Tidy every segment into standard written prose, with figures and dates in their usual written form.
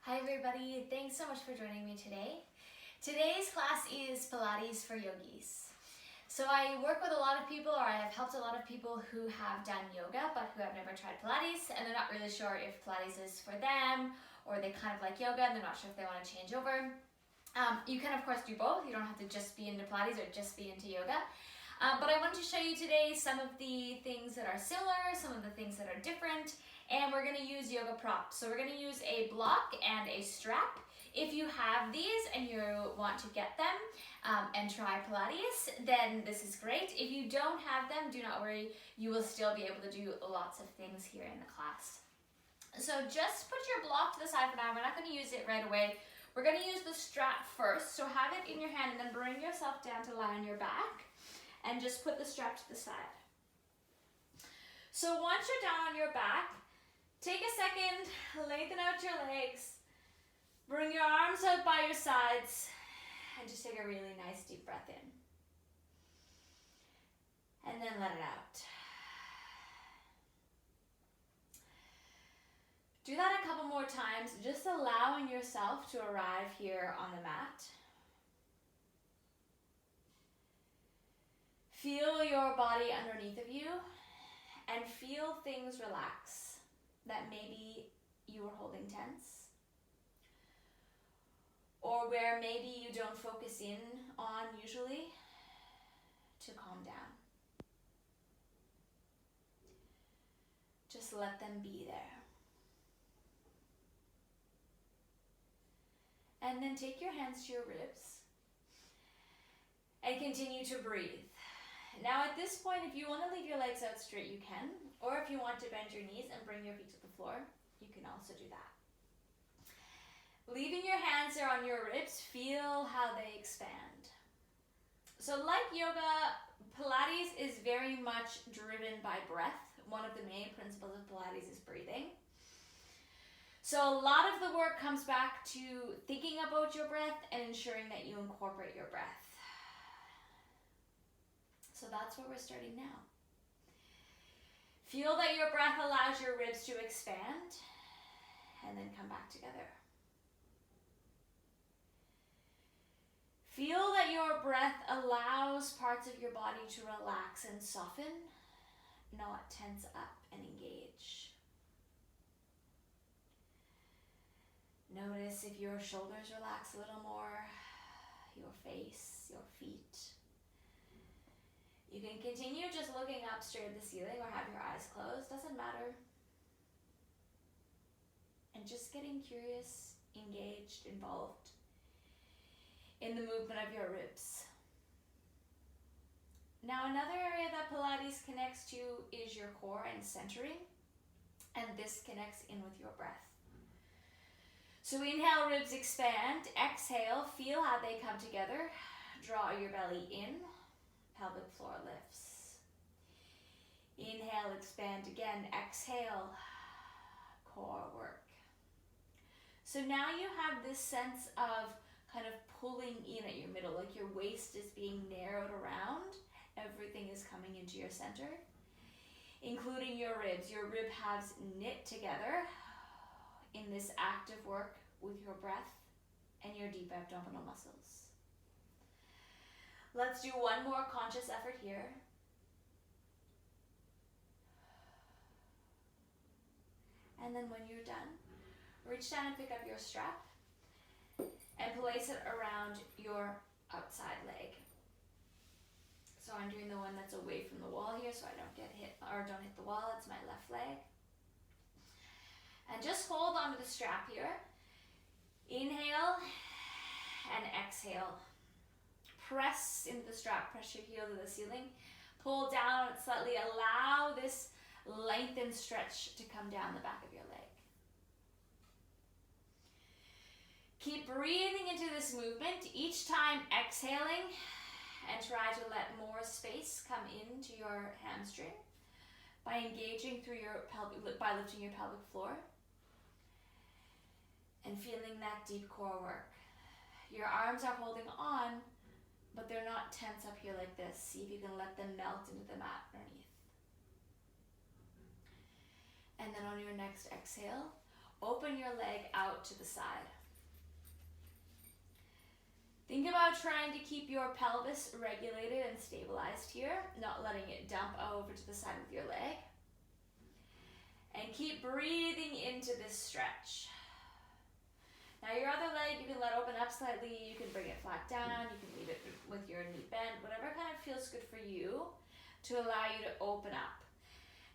Hi everybody, thanks so much for joining me today. Today's class is Pilates for Yogis. So I work with a lot of people, or I have helped a lot of people who have done yoga but who have never tried Pilates, and they're not really sure if Pilates is for them, or they kind of like yoga and they're not sure if they want to change over. You can of course do both. You don't have to just be into Pilates or just be into yoga. But I wanted to show you today some of the things that are similar, some of the things that are different, and we're going to use yoga props. So we're going to use a block and a strap. If you have these and you want to get them and try Pilates, then this is great. If you don't have them, do not worry. You will still be able to do lots of things here in the class. So just put your block to the side for now. We're not going to use it right away. We're going to use the strap first. So have it in your hand and then bring yourself down to lie on your back and just put the strap to the side. So once you're down on your back, take a second, lengthen out your legs, bring your arms out by your sides, and just take a really nice deep breath in. And then let it out. Do that a couple more times, just allowing yourself to arrive here on the mat. Feel your body underneath of you and feel things relax that maybe you were holding tense, or where maybe you don't focus in on usually, to calm down. Just let them be there. And then take your hands to your ribs and continue to breathe. Now at this point, if you want to leave your legs out straight, you can. Or if you want to bend your knees and bring your feet to the floor, you can also do that. Leaving your hands there on your ribs, feel how they expand. So like yoga, Pilates is very much driven by breath. One of the main principles of Pilates is breathing. So a lot of the work comes back to thinking about your breath and ensuring that you incorporate your breath. So that's where we're starting now. Feel that your breath allows your ribs to expand and then come back together. Feel that your breath allows parts of your body to relax and soften, not tense up and engage. Notice if your shoulders relax a little more, your face, your feet. You can continue just looking up straight at the ceiling or have your eyes closed, doesn't matter. And just getting curious, engaged, involved in the movement of your ribs. Now another area that Pilates connects to is your core and centering, and this connects in with your breath. So inhale, ribs expand. Exhale, feel how they come together. Draw your belly in. Pelvic floor lifts. Inhale, expand again. Exhale, core work. So now you have this sense of kind of pulling in at your middle, like your waist is being narrowed around. Everything is coming into your center, including your ribs. Your rib halves knit together in this active work with your breath and your deep abdominal muscles. Let's do one more conscious effort here. And then when you're done, reach down and pick up your strap and place it around your outside leg. So I'm doing the one that's away from the wall here so I don't get hit or don't hit the wall. It's my left leg. And just hold onto the strap here. Inhale and exhale. Press into the strap, press your heel to the ceiling. Pull down slightly, allow this length and stretch to come down the back of your leg. Keep breathing into this movement, each time exhaling, and try to let more space come into your hamstring by engaging through your by lifting your pelvic floor and feeling that deep core work. Your arms are holding on, but they're not tense up here like this. See if you can let them melt into the mat underneath. And then on your next exhale, open your leg out to the side. Think about trying to keep your pelvis regulated and stabilized here, not letting it dump over to the side with your leg. And keep breathing into this stretch. Now your other leg you can let open up slightly, you can bring it flat down, you can leave it with your knee bent, whatever kind of feels good for you to allow you to open up.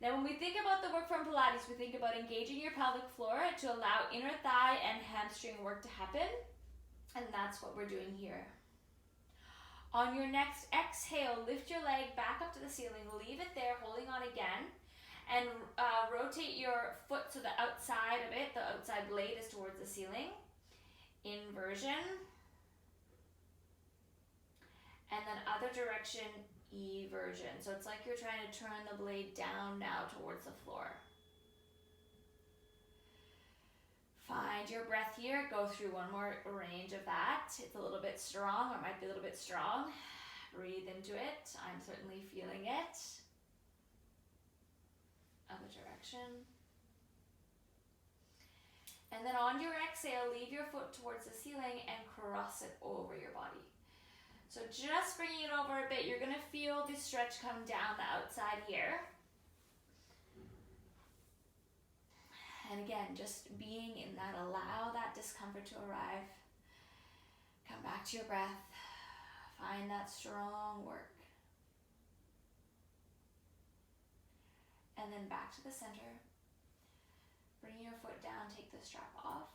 Now when we think about the work from Pilates, we think about engaging your pelvic floor to allow inner thigh and hamstring work to happen, and that's what we're doing here. On your next exhale, lift your leg back up to the ceiling, leave it there, holding on again, and rotate your foot so the outside of it, the outside blade is towards the ceiling. Inversion. And then other direction, eversion. So it's like you're trying to turn the blade down now towards the floor. Find your breath here. Go through one more range of that. It's a little bit strong, or it might be a little bit strong. Breathe into it. I'm certainly feeling it. Other direction. And then on your exhale, leave your foot towards the ceiling and cross it over your body. So just bringing it over a bit, you're going to feel the stretch come down the outside here. And again, just being in that, allow that discomfort to arrive. Come back to your breath. Find that strong work. And then back to the center. Bring your foot down, take the strap off.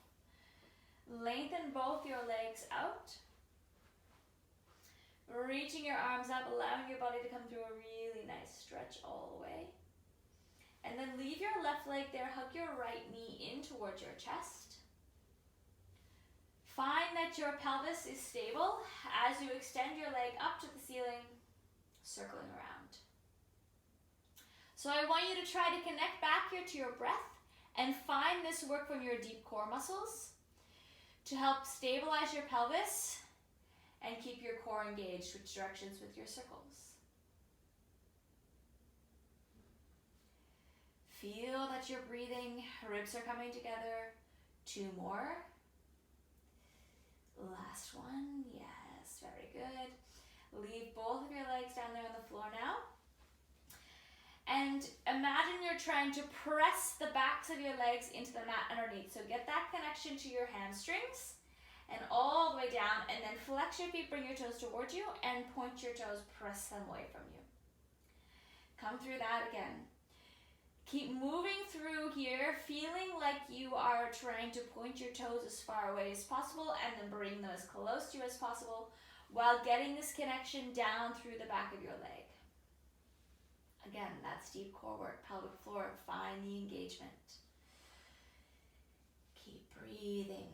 Lengthen both your legs out. Reaching your arms up, allowing your body to come through a really nice stretch all the way. And then leave your left leg there, hug your right knee in towards your chest. Find that your pelvis is stable as you extend your leg up to the ceiling, circling around. So I want you to try to connect back here to your breath and find this work from your deep core muscles to help stabilize your pelvis and keep your core engaged. Switch directions with your circles. Feel that you're breathing, ribs are coming together. 2 more. Last one, yes, very good. Leave both of your legs down there on the floor now. And imagine you're trying to press the backs of your legs into the mat underneath. So get that connection to your hamstrings and all the way down, and then flex your feet, bring your toes towards you, and point your toes, press them away from you. Come through that again. Keep moving through here, feeling like you are trying to point your toes as far away as possible and then bring them as close to you as possible while getting this connection down through the back of your leg. Again, that's deep core work, pelvic floor, find the engagement. Keep breathing.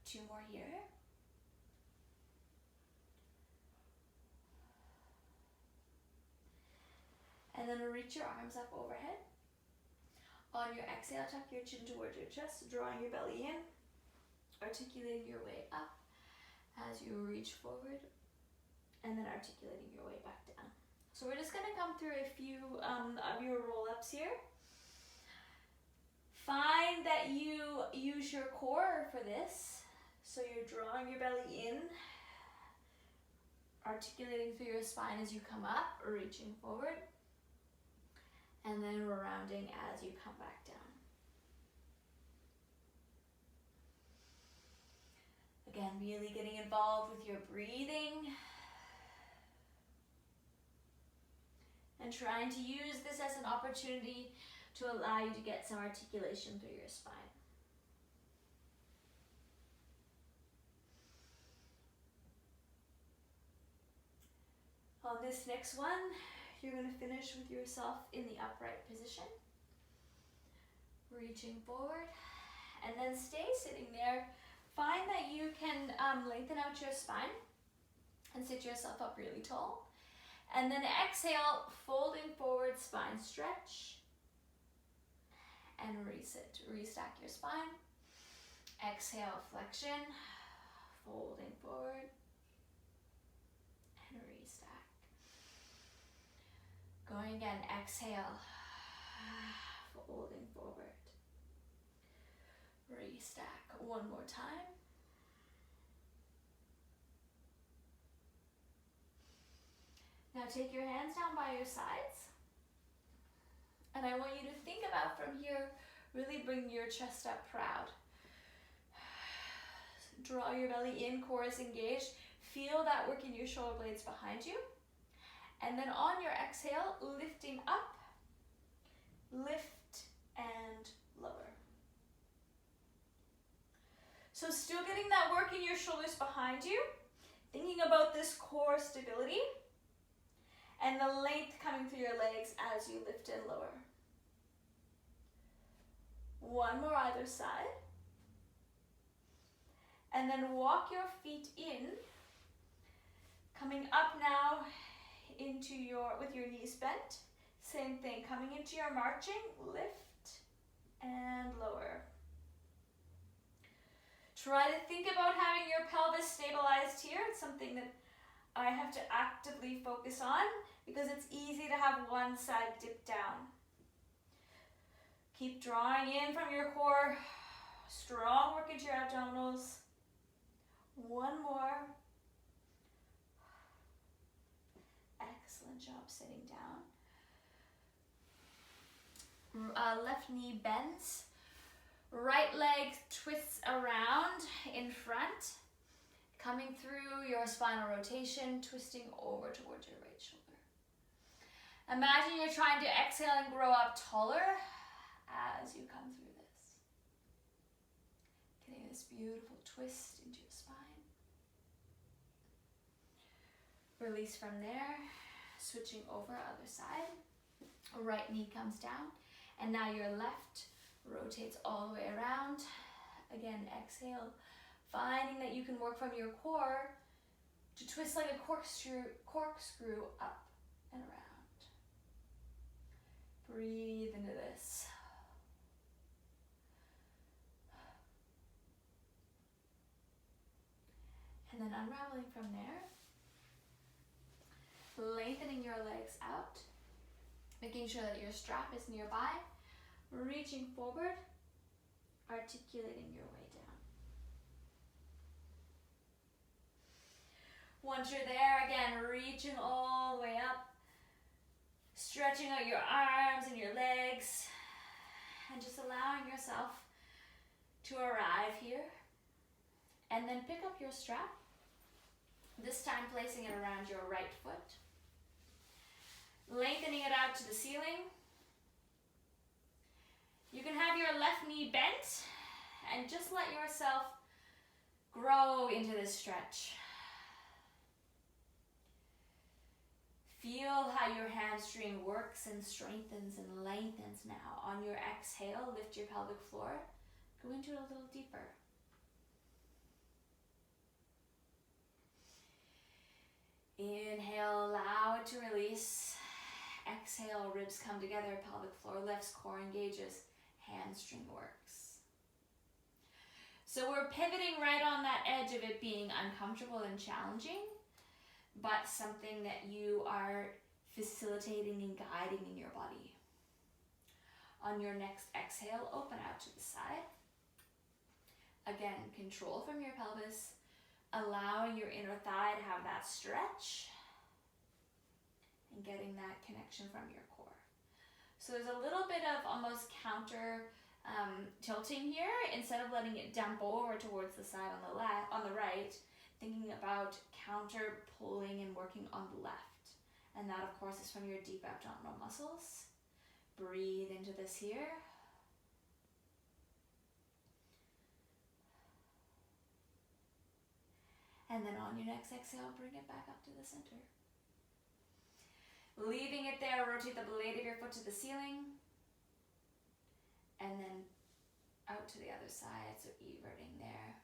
Two more here. And then reach your arms up overhead. On your exhale, tuck your chin towards your chest, drawing your belly in, articulating your way up as you reach forward, and then articulating your way back down. So we're just going to come through a few of your roll-ups here. Find that you use your core for this. So you're drawing your belly in, articulating through your spine as you come up, reaching forward, and then rounding as you come back down. Again, really getting involved with your breathing and trying to use this as an opportunity to allow you to get some articulation through your spine. On this next one, you're going to finish with yourself in the upright position. Reaching forward, and then stay sitting there. Find that you can lengthen out your spine and sit yourself up really tall. And then exhale, folding forward, spine stretch. And reset, restack your spine. Exhale, flexion, folding forward, and restack. Going again, exhale, folding forward. Restack one more time. Now take your hands down by your sides. And I want you to think about from here, really bring your chest up proud. Draw your belly in, core is engaged. Feel that work in your shoulder blades behind you. And then on your exhale, lifting up, lift and lower. So still getting that work in your shoulders behind you, thinking about this core stability and the length coming through your legs as you lift and lower. One more either side. And then walk your feet in, coming up now into with your knees bent. Same thing, coming into your marching, lift and lower. Try to think about having your pelvis stabilized here. It's something that I have to actively focus on because it's easy to have one side dip down. Keep drawing in from your core. Strong work into your abdominals. One more. Excellent job sitting down. Left knee bends. Right leg twists around in front. Coming through your spinal rotation, twisting over towards your right shoulder. Imagine you're trying to exhale and grow up taller as you come through this. Getting this beautiful twist into your spine. Release from there, switching over other side. Right knee comes down, and now your left rotates all the way around. Again, exhale, finding that you can work from your core to twist like a corkscrew up and around. Breathe into this. And then unraveling from there, lengthening your legs out, making sure that your strap is nearby, reaching forward, articulating your way down. Once you're there, again, reaching all the way up, stretching out your arms and your legs, and just allowing yourself to arrive here. And then pick up your strap, this time placing it around your right foot, lengthening it out to the ceiling. You can have your left knee bent and just let yourself grow into this stretch. Feel how your hamstring works and strengthens and lengthens now. On your exhale, lift your pelvic floor. Go into it a little deeper. Inhale, allow it to release. Exhale, ribs come together, pelvic floor lifts, core engages, hamstring works. So we're pivoting right on that edge of it being uncomfortable and challenging, but something that you are facilitating and guiding in your body. On your next exhale, open out to the side. Again, control from your pelvis, allowing your inner thigh to have that stretch and getting that connection from your core. So there's a little bit of almost counter tilting here. Instead of letting it dump over towards the side on the right, thinking about counter pulling and working on the left. And that, of course, is from your deep abdominal muscles. Breathe into this here. And then on your next exhale, bring it back up to the center. Leaving it there, rotate the blade of your foot to the ceiling. And then out to the other side, so everting there.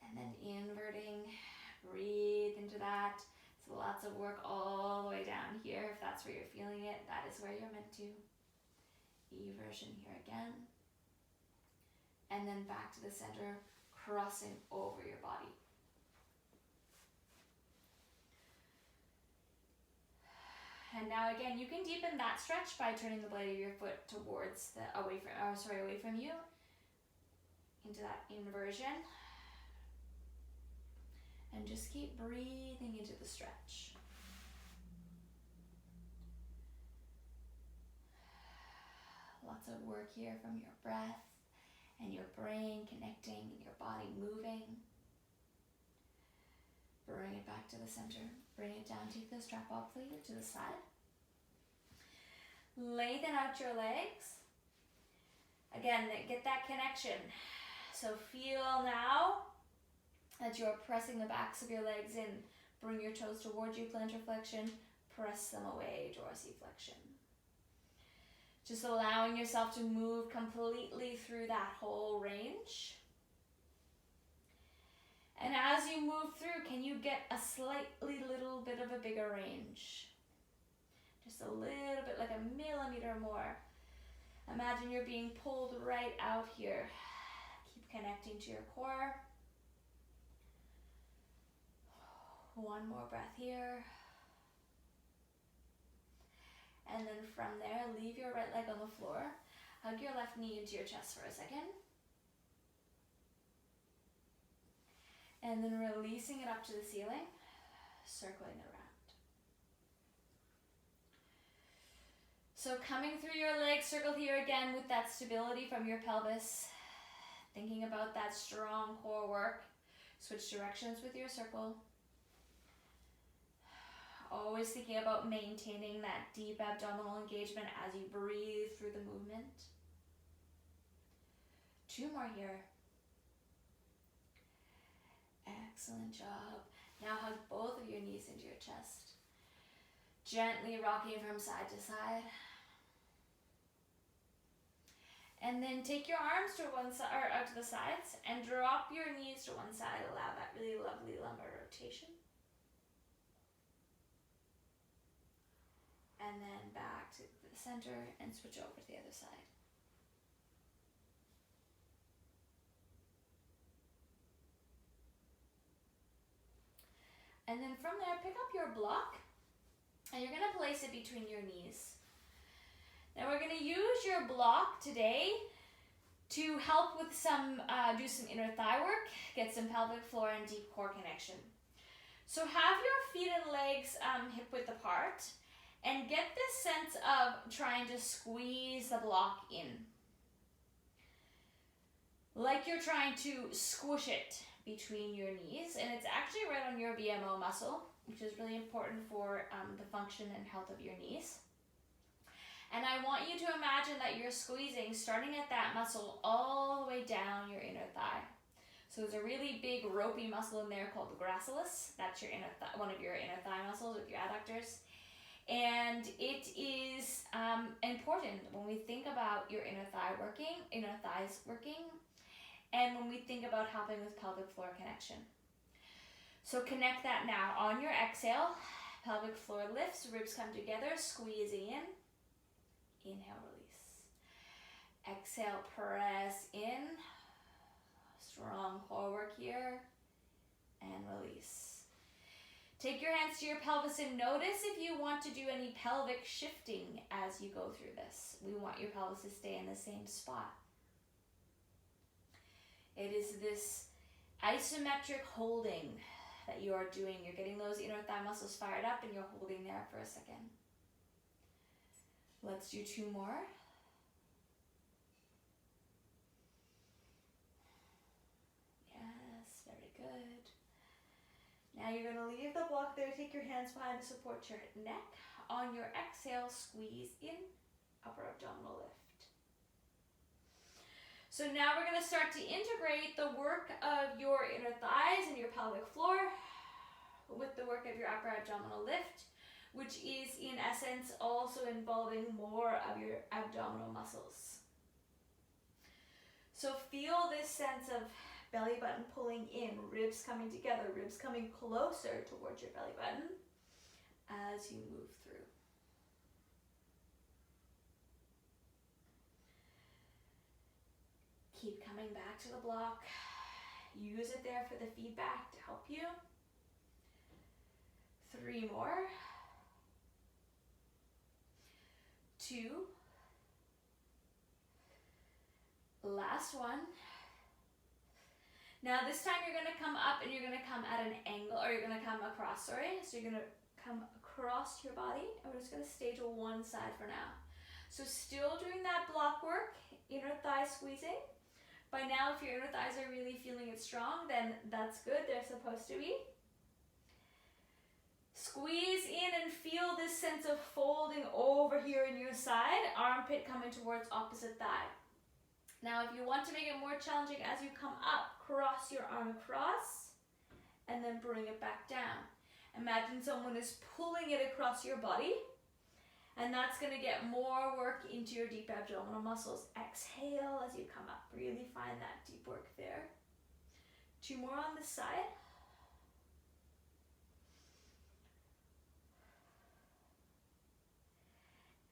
And then inverting, breathe into that. So lots of work all the way down here. If that's where you're feeling it, that is where you're meant to. Eversion here again. And then back to the center, crossing over your body. And And now again, you can deepen that stretch by turning the blade of your foot towards the, away from you, into that inversion. And just keep breathing into the stretch. Lots of work here from your breath and your brain connecting and your body moving. Bring it back to the center. Bring it down, take the strap off lead to the side. Lengthen out your legs. Again, get that connection. So feel now that you're pressing the backs of your legs in. Bring your toes towards you, plantar flexion. Press them away, dorsiflexion. Just allowing yourself to move completely through that whole range. And as you move through, can you get a slightly little bit of a bigger range? Just a little bit, like a millimeter more. Imagine you're being pulled right out here. Keep connecting to your core. One more breath here. And then from there, leave your right leg on the floor. Hug your left knee into your chest for a second. And then releasing it up to the ceiling, circling around. So coming through your legs, circle here again with that stability from your pelvis. Thinking about that strong core work. Switch directions with your circle. Always thinking about maintaining that deep abdominal engagement as you breathe through the movement. 2 more here. Excellent job. Now hug both of your knees into your chest. Gently rocking from side to side. And then take your arms to one side or out to the sides and drop your knees to one side. Allow that really lovely lumbar rotation. And then back to the center and switch over to the other side. And then from there, pick up your block and you're gonna place it between your knees. Now we're gonna use your block today to help with some, do some inner thigh work, get some pelvic floor and deep core connection. So have your feet and legs hip width apart and get this sense of trying to squeeze the block in. Like you're trying to squish it between your knees, and it's actually right on your VMO muscle, which is really important for the function and health of your knees. And I want you to imagine that you're squeezing, starting at that muscle all the way down your inner thigh. So there's a really big ropey muscle in there called the gracilis. That's your one of your inner thigh muscles with your adductors. And it is important when we think about your inner thighs working, and when we think about helping with pelvic floor connection. So connect that now. On your exhale, pelvic floor lifts, ribs come together, squeezing in. Inhale, release. Exhale, press in. Strong core work here. And release. Take your hands to your pelvis and notice if you want to do any pelvic shifting as you go through this. We want your pelvis to stay in the same spot. It is this isometric holding that you are doing. You're getting those inner thigh muscles fired up and you're holding there for a second. Let's do 2 more. Yes, very good. Now you're going to leave the block there. Take your hands behind to support your neck. On your exhale, squeeze in, upper abdominal lift. So now we're going to start to integrate the work of your inner thighs and your pelvic floor with the work of your upper abdominal lift, which is in essence also involving more of your abdominal muscles. So feel this sense of belly button pulling in, ribs coming together, ribs coming closer towards your belly button as you move through. Keep coming back to the block. Use it there for the feedback to help you. 3 more. 2. Last one. Now this time you're going to come up and you're going to come at an angle, or you're going to come across, sorry. So you're going to come across your body, and we're just going to stay to one side for now. So still doing that block work, inner thigh squeezing. By now, if your inner thighs are really feeling it strong, then that's good, they're supposed to be. Squeeze in and feel this sense of folding over here in your side, armpit coming towards opposite thigh. Now, if you want to make it more challenging, as you come up, cross your arm across, and then bring it back down. Imagine someone is pulling it across your body, and that's going to get more work into your deep abdominal muscles. Exhale as you come up. Really find that deep work there. 2 more on this side.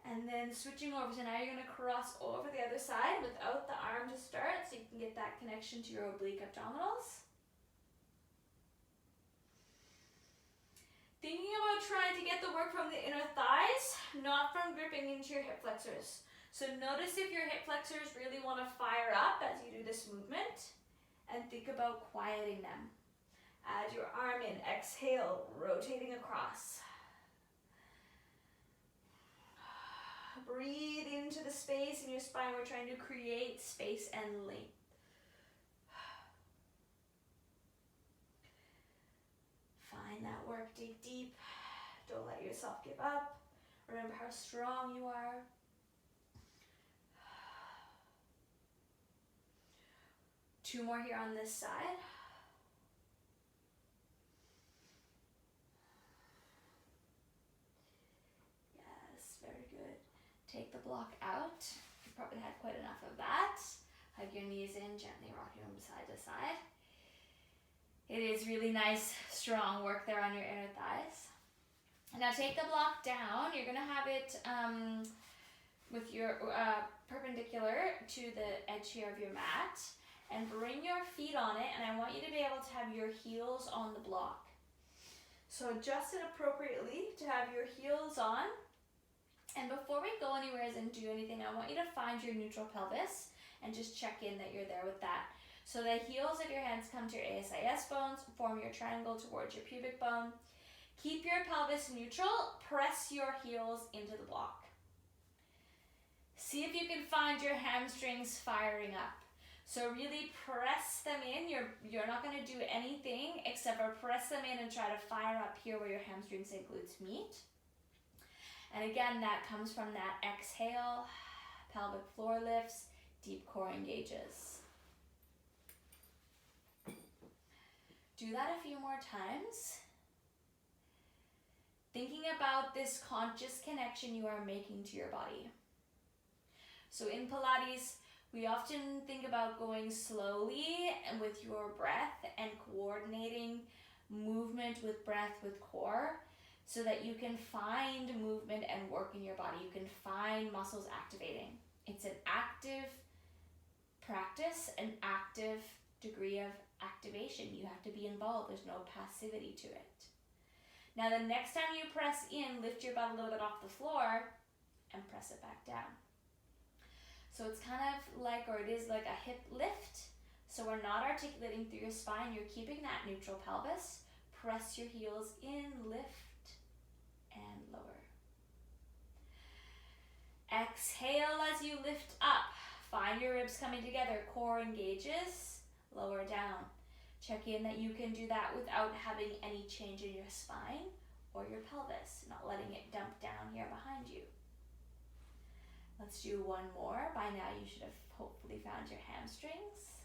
And then switching over, so now you're going to cross over the other side without the arm to start, so you can get that connection to your oblique abdominals. Thinking about trying to get the work from the inner thighs, not from gripping into your hip flexors. So notice if your hip flexors really want to fire up as you do this movement, and think about quieting them. Add your arm in, exhale, rotating across. Breathe into the space in your spine. We're trying to create space and length. Find that work, dig deep. Don't let yourself give up. Remember how strong you are. Two more here on this side. Yes, very good. Take the block out. You probably had quite enough of that. Hug your knees in, gently rocking them side to side. It is really nice, strong work there on your inner thighs. Now take the block down. You're going to have it with your perpendicular to the edge here of your mat. And bring your feet on it, and I want you to be able to have your heels on the block. So adjust it appropriately to have your heels on. And before we go anywhere and do anything, I want you to find your neutral pelvis and just check in that you're there with that. So the heels of your hands come to your ASIS bones, form your triangle towards your pubic bone. Keep your pelvis neutral, press your heels into the block. See if you can find your hamstrings firing up. So really press them in. You're not going to do anything except for press them in and try to fire up here where your hamstrings and glutes meet. And again, that comes from that exhale, pelvic floor lifts, deep core engages. Do that a few more times. Thinking about this conscious connection you are making to your body. So in Pilates, we often think about going slowly and with your breath and coordinating movement with breath with core so that you can find movement and work in your body. You can find muscles activating. It's an active practice, an active degree of activation. You have to be involved. There's no passivity to it. Now the next time you press in, lift your butt a little bit off the floor and press it back down. So it's kind of like, or it is like a hip lift. So we're not articulating through your spine. You're keeping that neutral pelvis. Press your heels in, lift, and lower. Exhale as you lift up. Find your ribs coming together. Core engages, lower down. Check in that you can do that without having any change in your spine or your pelvis, not letting it dump down here behind you. Let's do one more. By now you should have hopefully found your hamstrings.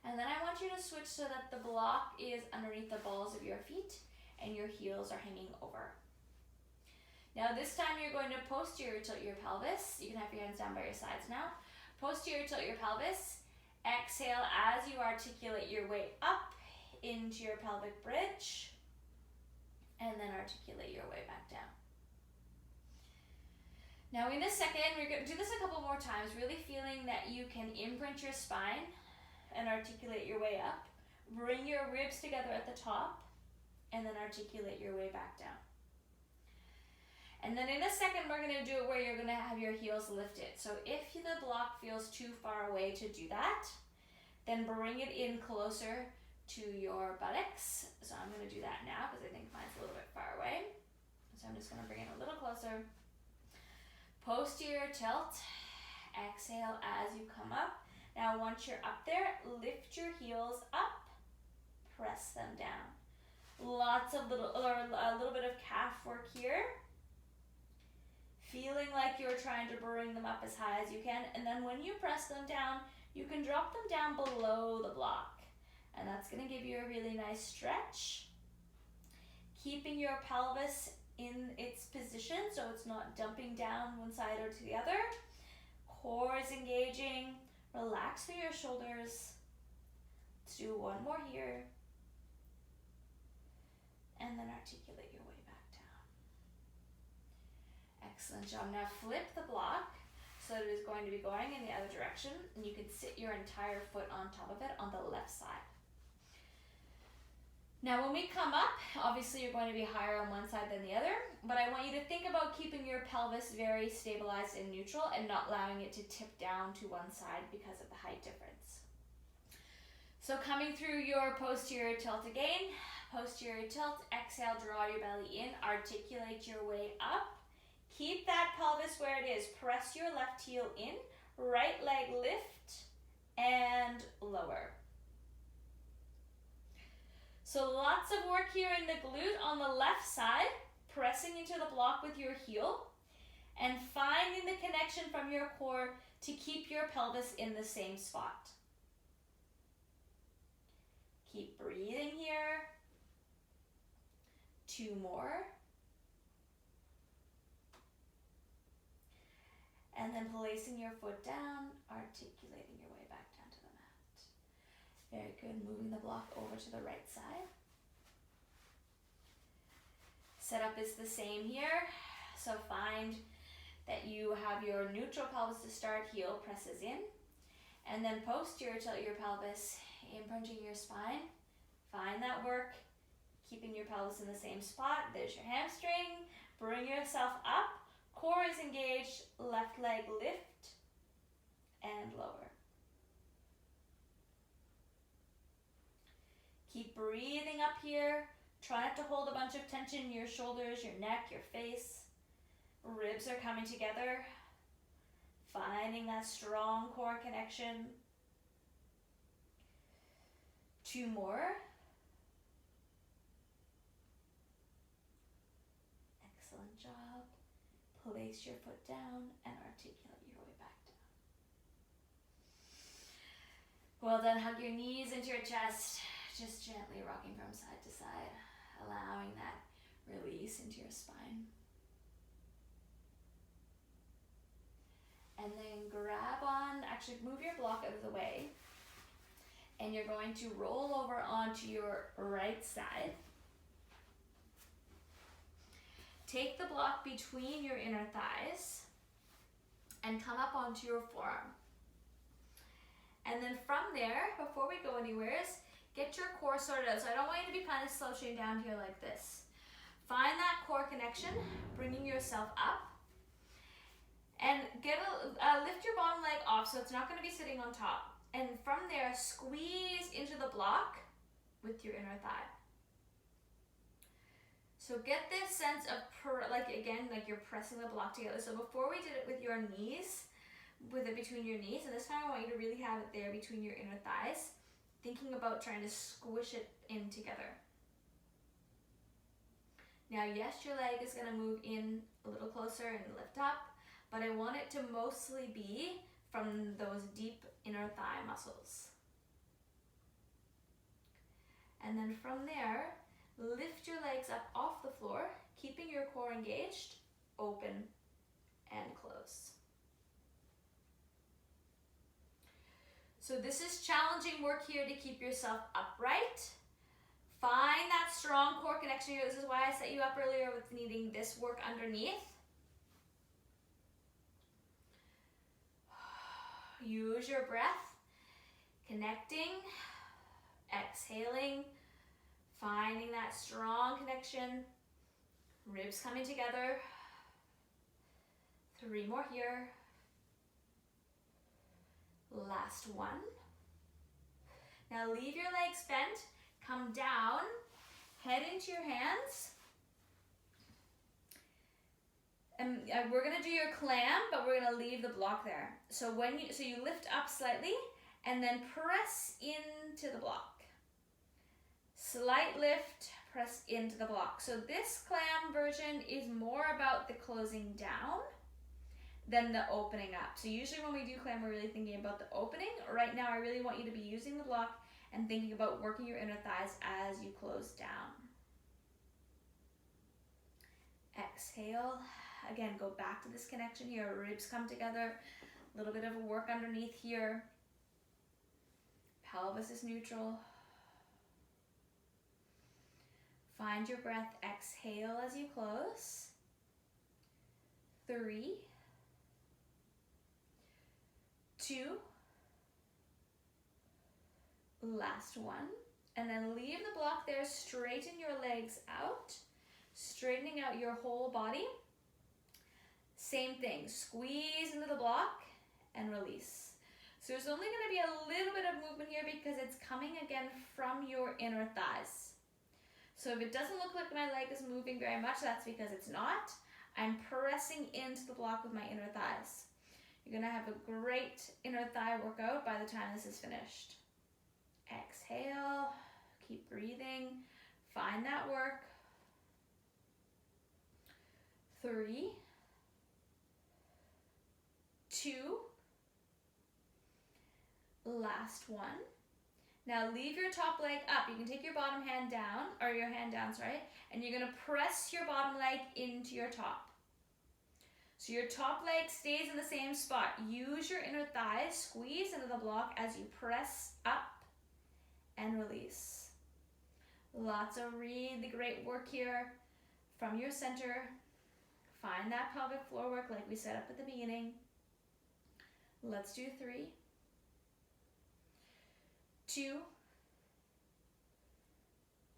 And then I want you to switch so that the block is underneath the balls of your feet and your heels are hanging over. Now this time you're going to posterior tilt your pelvis. You can have your hands down by your sides now. Posterior tilt your pelvis. Exhale as you articulate your way up into your pelvic bridge. And then articulate your way back down. Now in a second, we're going to do this a couple more times, really feeling that you can imprint your spine and articulate your way up. Bring your ribs together at the top and then articulate your way back down. And then in a second, we're gonna do it where you're gonna have your heels lifted. So if the block feels too far away to do that, then bring it in closer to your buttocks. So I'm gonna do that now because I think mine's a little bit far away. So I'm just gonna bring it a little closer. Posterior tilt. Exhale as you come up. Now once you're up there, lift your heels up, press them down. Lots of a little bit of calf work here. Feeling like you're trying to bring them up as high as you can, and then when you press them down, you can drop them down below the block, and that's going to give you a really nice stretch, keeping your pelvis in its position so it's not dumping down one side or to the other. Core is engaging. Relax through your shoulders. Let's do one more here, and then articulate your way back down. Excellent job. Now flip the block so that it is going to be going in the other direction, and you can sit your entire foot on top of it on the left side. Now when we come up, obviously you're going to be higher on one side than the other, but I want you to think about keeping your pelvis very stabilized and neutral and not allowing it to tip down to one side because of the height difference. So coming through your posterior tilt again, posterior tilt, exhale, draw your belly in, articulate your way up. Keep that pelvis where it is. Press your left heel in, right leg lift, and lower. So lots of work here in the glute on the left side, pressing into the block with your heel, and finding the connection from your core to keep your pelvis in the same spot. Keep breathing here. 2 more. And then placing your foot down, articulating your way back down to the mat. Very good. Moving the block over to the right side. Setup is the same here. So find that you have your neutral pelvis to start, heel presses in. And then posterior tilt your pelvis, imprinting your spine. Find that work, keeping your pelvis in the same spot. There's your hamstring. Bring yourself up. Core is engaged, left leg lift and lower. Keep breathing up here. Try not to hold a bunch of tension in your shoulders, your neck, your face. Ribs are coming together. Finding that strong core connection. 2 more. Excellent job. Place your foot down and articulate your way back down. Well done. Hug your knees into your chest. Just gently rocking from side to side, allowing that release into your spine. And then grab on, actually move your block out of the way, and you're going to roll over onto your right side. Take the block between your inner thighs and come up onto your forearm. And then from there, before we go anywhere, get your core sorted out. So I don't want you to be kind of slouching down here like this. Find that core connection, bringing yourself up. And lift your bottom leg off so it's not going to be sitting on top. And from there, squeeze into the block with your inner thigh. So get this sense of, like you're pressing the block together. So before we did it with your knees, with it between your knees, and this time I want you to really have it there between your inner thighs, thinking about trying to squish it in together. Now, yes, your leg is going to move in a little closer and lift up, but I want it to mostly be from those deep inner thigh muscles. And then from there, lift your legs up off the floor, keeping your core engaged, open and close. So this is challenging work here to keep yourself upright. Find that strong core connection here. This is why I set you up earlier with needing this work underneath. Use your breath, connecting, exhaling, finding that strong connection, ribs coming together, 3 more here. Last one. Now leave your legs bent, come down, head into your hands. And we're gonna do your clam, but we're gonna leave the block there. So you lift up slightly and then press into the block. Slight lift, press into the block. So this clam version is more about the closing down than the opening up. So usually when we do clam, we're really thinking about the opening. Right now, I really want you to be using the block and thinking about working your inner thighs as you close down. Exhale. Again, go back to this connection here. Ribs come together. A little bit of a work underneath here. Pelvis is neutral. Find your breath. Exhale as you close. 3, 2, last one. And then leave the block there. Straighten your legs out. Straightening out your whole body. Same thing, squeeze into the block and release. So there's only gonna be a little bit of movement here because it's coming again from your inner thighs. So if it doesn't look like my leg is moving very much, that's because it's not. I'm pressing into the block with my inner thighs. You're gonna have a great inner thigh workout by the time this is finished. Exhale, keep breathing, find that work. 3, 2, last one. Now leave your top leg up. You can take your bottom hand down, or your hand down, sorry, and you're gonna press your bottom leg into your top. So your top leg stays in the same spot. Use your inner thighs, squeeze into the block as you press up and release. Lots of really great work here from your center. Find that pelvic floor work like we set up at the beginning. Let's do 3, 2,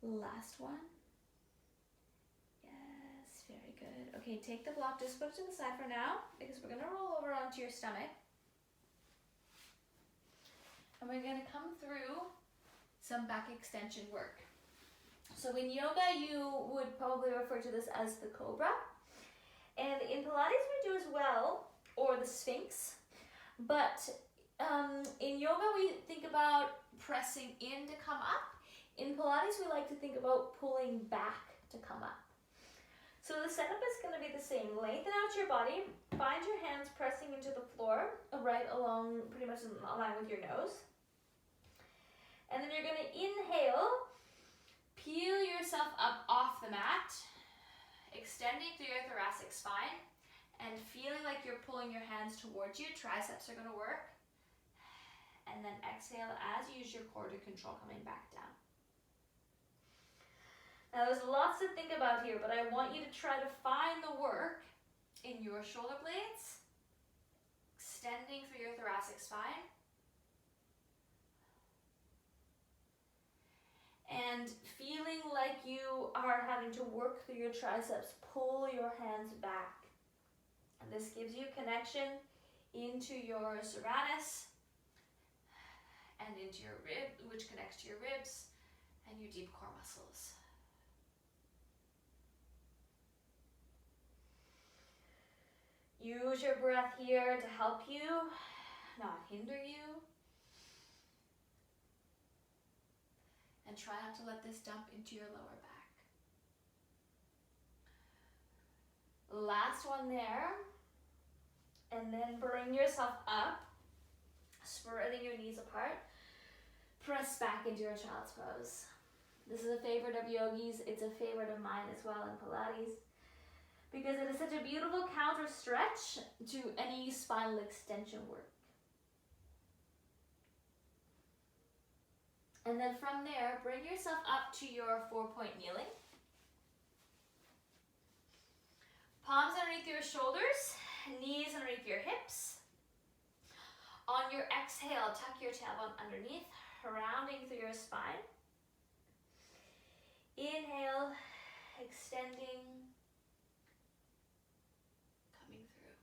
last one. Yes, very good. Okay, take the block, just put it to the side for now because we're gonna roll over onto your stomach. And we're gonna come through some back extension work. So in yoga, you would probably refer to this as the cobra. And in Pilates we do as well, or the Sphinx. But in yoga, we think about pressing in to come up. In Pilates, we like to think about pulling back to come up. So the setup is going to be the same. Lengthen out your body. Find your hands pressing into the floor, right along, pretty much in line with your nose. And then you're going to inhale, peel yourself up off the mat, extending through your thoracic spine. And feeling like you're pulling your hands towards you, triceps are gonna work. And then exhale as you use your core to control coming back down. Now there's lots to think about here, but I want you to try to find the work in your shoulder blades, extending through your thoracic spine. And feeling like you are having to work through your triceps, pull your hands back. And this gives you connection into your serratus and into your rib, which connects to your ribs and your deep core muscles. Use your breath here to help you, not hinder you. And try not to let this dump into your lower back. Last one there. And then bring yourself up, spreading your knees apart. Press back into your child's pose. This is a favorite of yogis. It's a favorite of mine as well in Pilates, because it is such a beautiful counter stretch to any spinal extension work. And then from there, bring yourself up to your 4-point kneeling. Palms underneath your shoulders, knees underneath your hips. On your exhale, tuck your tailbone underneath, rounding through your spine. Inhale, extending, coming through.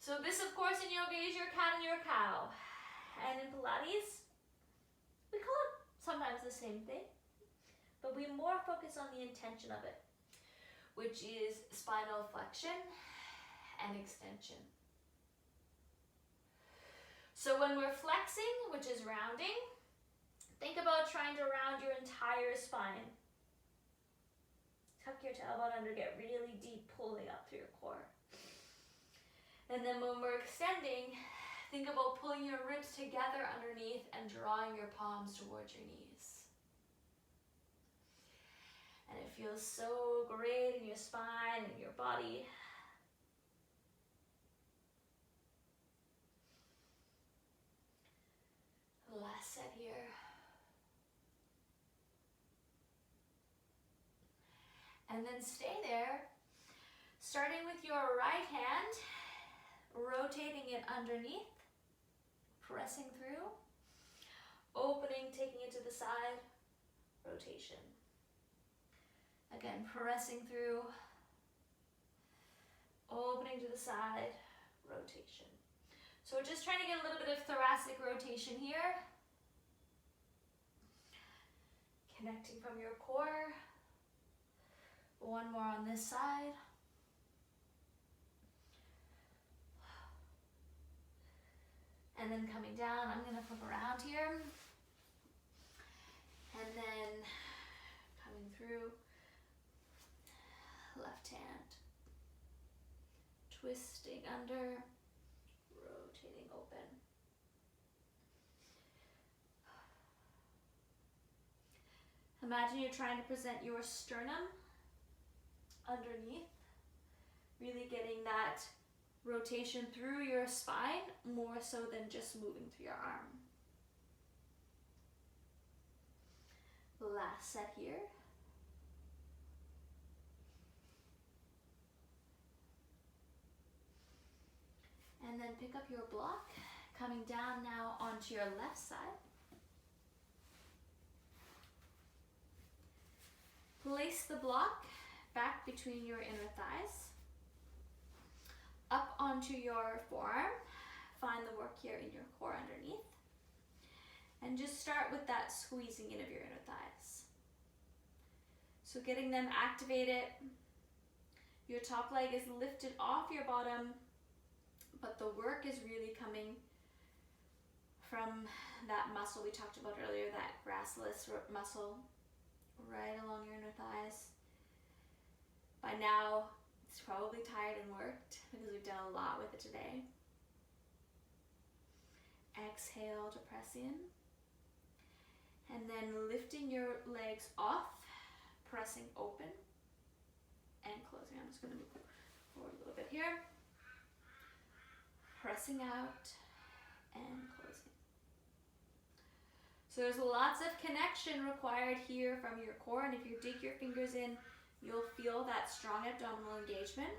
So this, of course, in yoga is your cat and your cow. And in Pilates, we call it sometimes the same thing, but we more focus on the intention of it, which is spinal flexion and extension. So when we're flexing, which is rounding, think about trying to round your entire spine. Tuck your tailbone under, get really deep, pulling up through your core. And then when we're extending, think about pulling your ribs together underneath and drawing your palms towards your knees. And it feels so great in your spine and your body. Last set here. And then stay there, starting with your right hand, rotating it underneath, pressing through, opening, taking it to the side, rotation. Again, pressing through, opening to the side, rotation. So we're just trying to get a little bit of thoracic rotation here. Connecting from your core. One more on this side. And then coming down, I'm gonna flip around here. And then coming through, left hand. Twisting under, rotating open. Imagine you're trying to present your sternum underneath, really getting that rotation through your spine more so than just moving through your arm. Last set here. And then pick up your block, coming down now onto your left side. Place the block back between your inner thighs, up onto your forearm. Find the work here in your core underneath. And just start with that squeezing in of your inner thighs. So getting them activated. Your top leg is lifted off your bottom, but the work is really coming from that muscle we talked about earlier, that gracilis muscle, right along your inner thighs. By now, it's probably tired and worked because we've done a lot with it today. Exhale to press in. And then lifting your legs off, pressing open and closing. I'm just going to move forward a little bit here. Pressing out and closing. So there's lots of connection required here from your core, and if you dig your fingers in, you'll feel that strong abdominal engagement.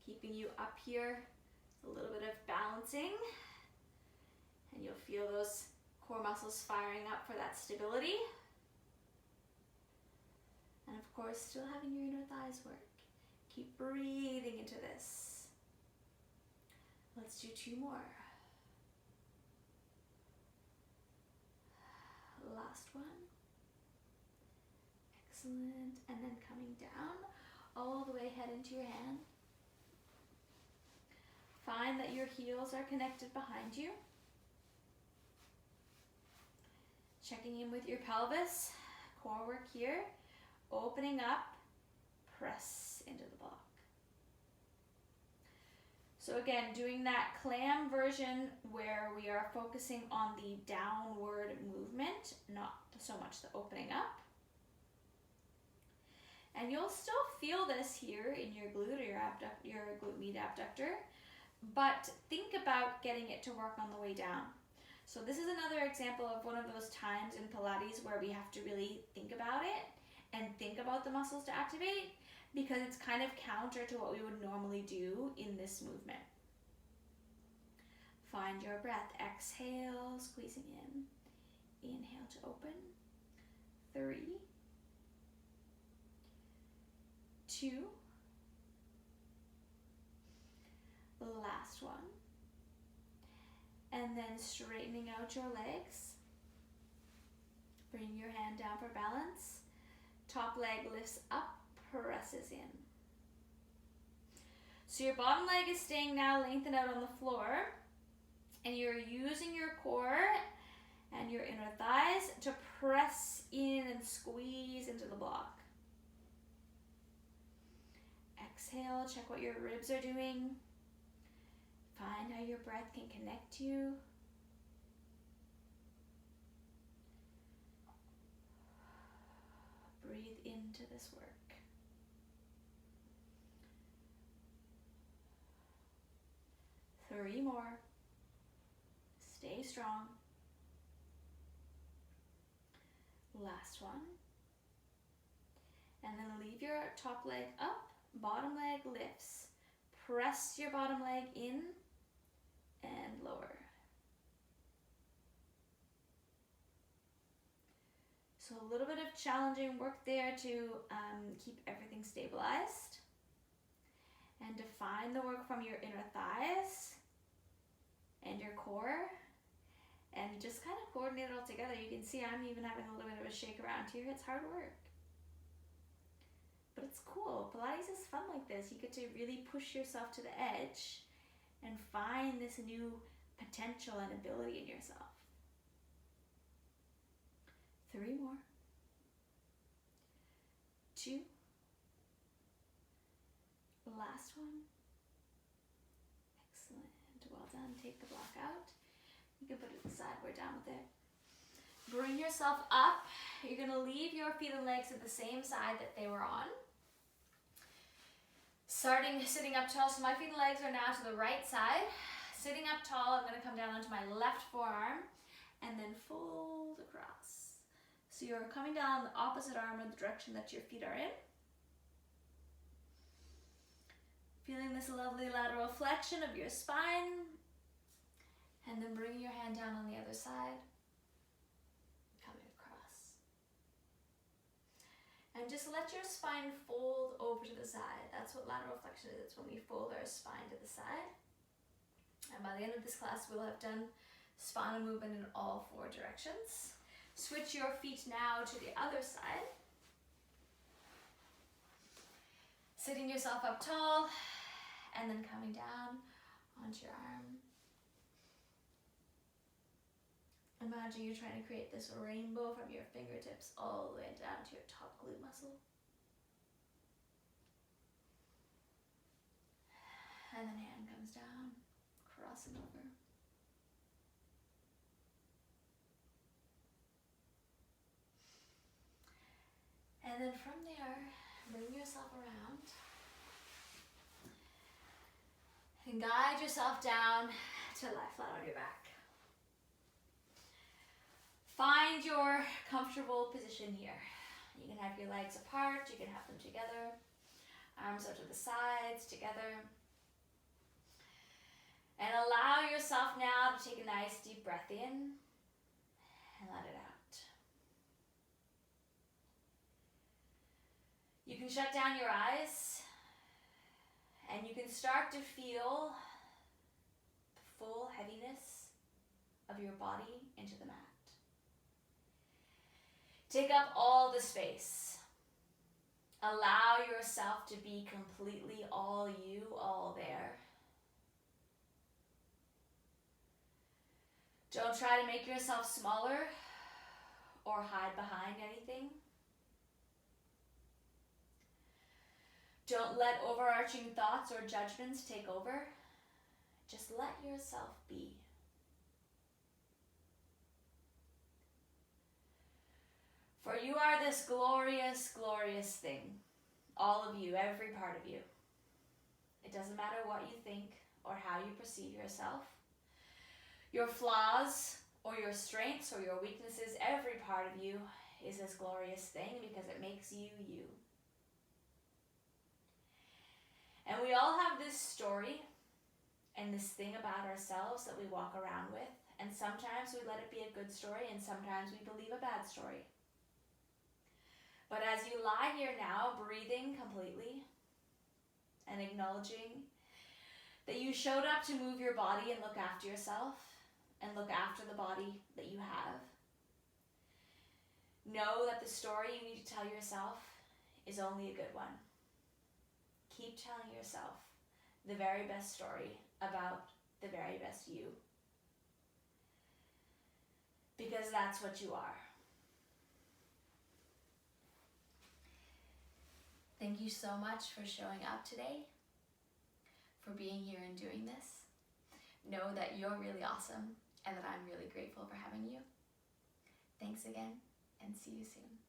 Keeping you up here, a little bit of balancing, and you'll feel those core muscles firing up for that stability. And of course, still having your inner thighs work. Keep breathing into this. Let's do 2 more. Last one. Excellent. And then coming down all the way, head into your hand. Find that your heels are connected behind you. Checking in with your pelvis, core work here. Opening up, press into the block. So again, doing that clam version where we are focusing on the downward movement, not so much the opening up. And you'll still feel this here in your glute or your glute med abductor, but think about getting it to work on the way down. So this is another example of one of those times in Pilates where we have to really think about it and think about the muscles to activate, because it's kind of counter to what we would normally do in this movement. Find your breath. Exhale, squeezing in. Inhale to open. 3, 2, Last one. And then straightening out your legs. Bring your hand down for balance. Top leg lifts up, presses in. So your bottom leg is staying now lengthened out on the floor, and you're using your core and your inner thighs to press in and squeeze into the block. Exhale, check what your ribs are doing. Find how your breath can connect you. Breathe into this work. Three more. Stay strong. Last one. And then leave your top leg up, bottom leg lifts. Press your bottom leg in and lower. So a little bit of challenging work there to keep everything stabilized and define the work from your inner thighs and your core, and just kind of coordinate it all together. You can see I'm even having a little bit of a shake around here. It's hard work, but it's cool. Pilates is fun like this. You get to really push yourself to the edge and find this new potential and ability in yourself. 3 more. 2. Last one. Excellent. Well done. Take the block out. You can put it aside. We're done with it. Bring yourself up. You're going to leave your feet and legs at the same side that they were on. Sitting up tall. So my feet and legs are now to the right side. Sitting up tall, I'm going to come down onto my left forearm and then fold across. So you're coming down the opposite arm in the direction that your feet are in. Feeling this lovely lateral flexion of your spine. And then bringing your hand down on the other side. Coming across. And just let your spine fold over to the side. That's what lateral flexion is. It's when we fold our spine to the side. And by the end of this class, we'll have done spinal movement in all 4 directions. Switch your feet now to the other side. Sitting yourself up tall, and then coming down onto your arm. Imagine you're trying to create this rainbow from your fingertips all the way down to your top glute muscle. And then hand comes down, crossing over. And then from there, bring yourself around and guide yourself down to lie flat on your back. Find your comfortable position here. You can have your legs apart, you can have them together, arms out to the sides, together. And allow yourself now to take a nice deep breath in and let it out. You can shut down your eyes and you can start to feel the full heaviness of your body into the mat. Take up all the space. Allow yourself to be completely all you, all there. Don't try to make yourself smaller or hide behind anything. Don't let overarching thoughts or judgments take over. Just let yourself be. For you are this glorious, glorious thing. All of you, every part of you. It doesn't matter what you think or how you perceive yourself. Your flaws or your strengths or your weaknesses, every part of you is this glorious thing because it makes you you. And we all have this story and this thing about ourselves that we walk around with. And sometimes we let it be a good story and sometimes we believe a bad story. But as you lie here now, breathing completely and acknowledging that you showed up to move your body and look after yourself and look after the body that you have. Know that the story you need to tell yourself is only a good one. Keep telling yourself the very best story about the very best you. Because that's what you are. Thank you so much for showing up today, for being here and doing this. Know that you're really awesome and that I'm really grateful for having you. Thanks again, and see you soon.